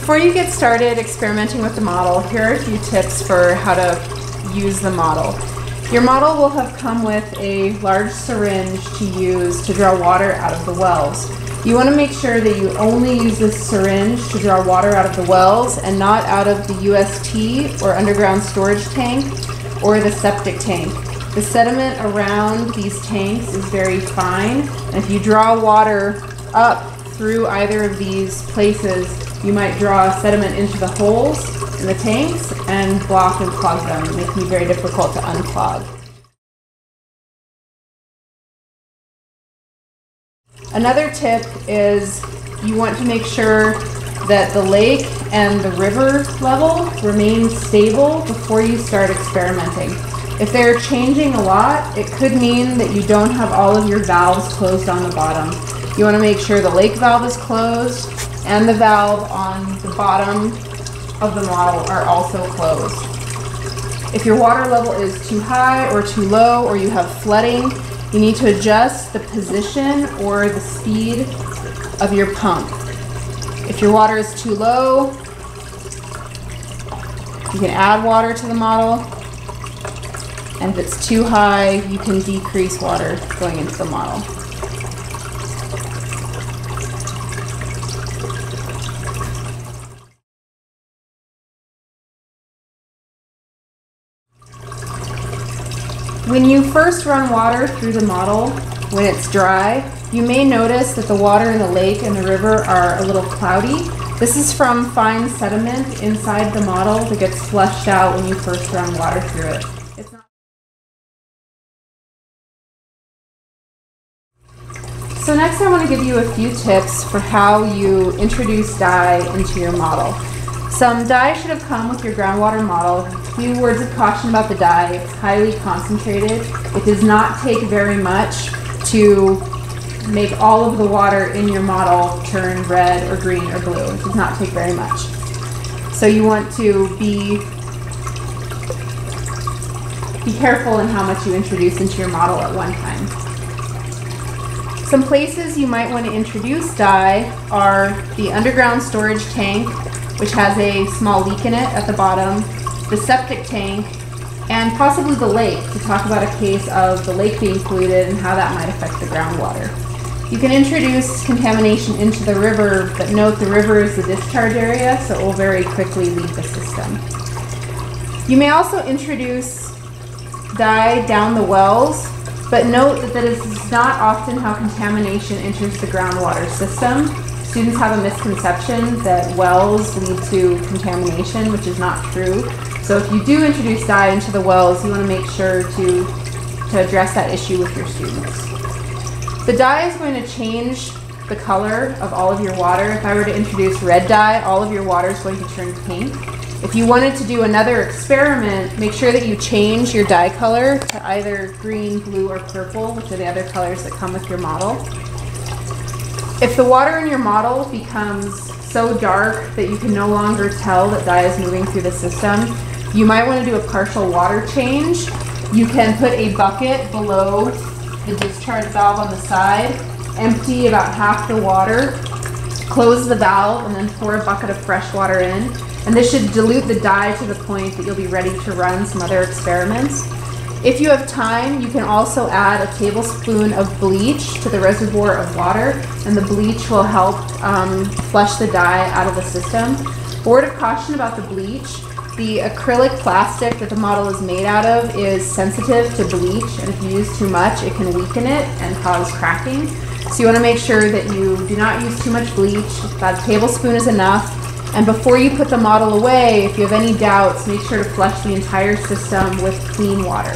Before you get started experimenting with the model, here are a few tips for how to use the model. Your model will have come with a large syringe to use to draw water out of the wells. You want to make sure that you only use this syringe to draw water out of the wells and not out of the UST or underground storage tank or the septic tank. The sediment around these tanks is very fine, and if you draw water up through either of these places, you might draw sediment into the holes in the tanks and block and clog them, making it very difficult to unclog. Another tip is you want to make sure that the lake and the river level remain stable before you start experimenting. If they're changing a lot, it could mean that you don't have all of your valves closed on the bottom. You want to make sure the lake valve is closed and the valve on the bottom of the model are also closed. If your water level is too high or too low, or you have flooding, you need to adjust the position or the speed of your pump. If your water is too low, you can add water to the model, and if it's too high, you can decrease water going into the model. When you first run water through the model, when it's dry, you may notice that the water in the lake and the river are a little cloudy. This is from fine sediment inside the model that gets flushed out when you first run water through it. So next I want to give you a few tips for how you introduce dye into your model. Some dye should have come with your groundwater model. A few words of caution about the dye: it's highly concentrated. It does not take very much to make all of the water in your model turn red or green or blue. It does not take very much. So you want to be careful in how much you introduce into your model at one time. Some places you might want to introduce dye are the underground storage tank, which has a small leak in it at the bottom, the septic tank, and possibly the lake, to talk about a case of the lake being polluted and how that might affect the groundwater. You can introduce contamination into the river, but note the river is the discharge area, so it will very quickly leave the system. You may also introduce dye down the wells, but note that that is not often how contamination enters the groundwater system. Students have a misconception that wells lead to contamination, which is not true. So if you do introduce dye into the wells, you want to make sure to address that issue with your students. The dye is going to change the color of all of your water. If I were to introduce red dye, all of your water is going to turn pink. If you wanted to do another experiment, make sure that you change your dye color to either green, blue, or purple, which are the other colors that come with your model. If the water in your model becomes so dark that you can no longer tell that dye is moving through the system, you might want to do a partial water change. You can put a bucket below the discharge valve on the side, empty about half the water, close the valve, and then pour a bucket of fresh water in. And this should dilute the dye to the point that you'll be ready to run some other experiments. If you have time, you can also add a tablespoon of bleach to the reservoir of water, and the bleach will help flush the dye out of the system. A word of caution about the bleach: the acrylic plastic that the model is made out of is sensitive to bleach, and if you use too much, it can weaken it and cause cracking. So you want to make sure that you do not use too much bleach. About a tablespoon is enough. And before you put the model away, if you have any doubts, make sure to flush the entire system with clean water.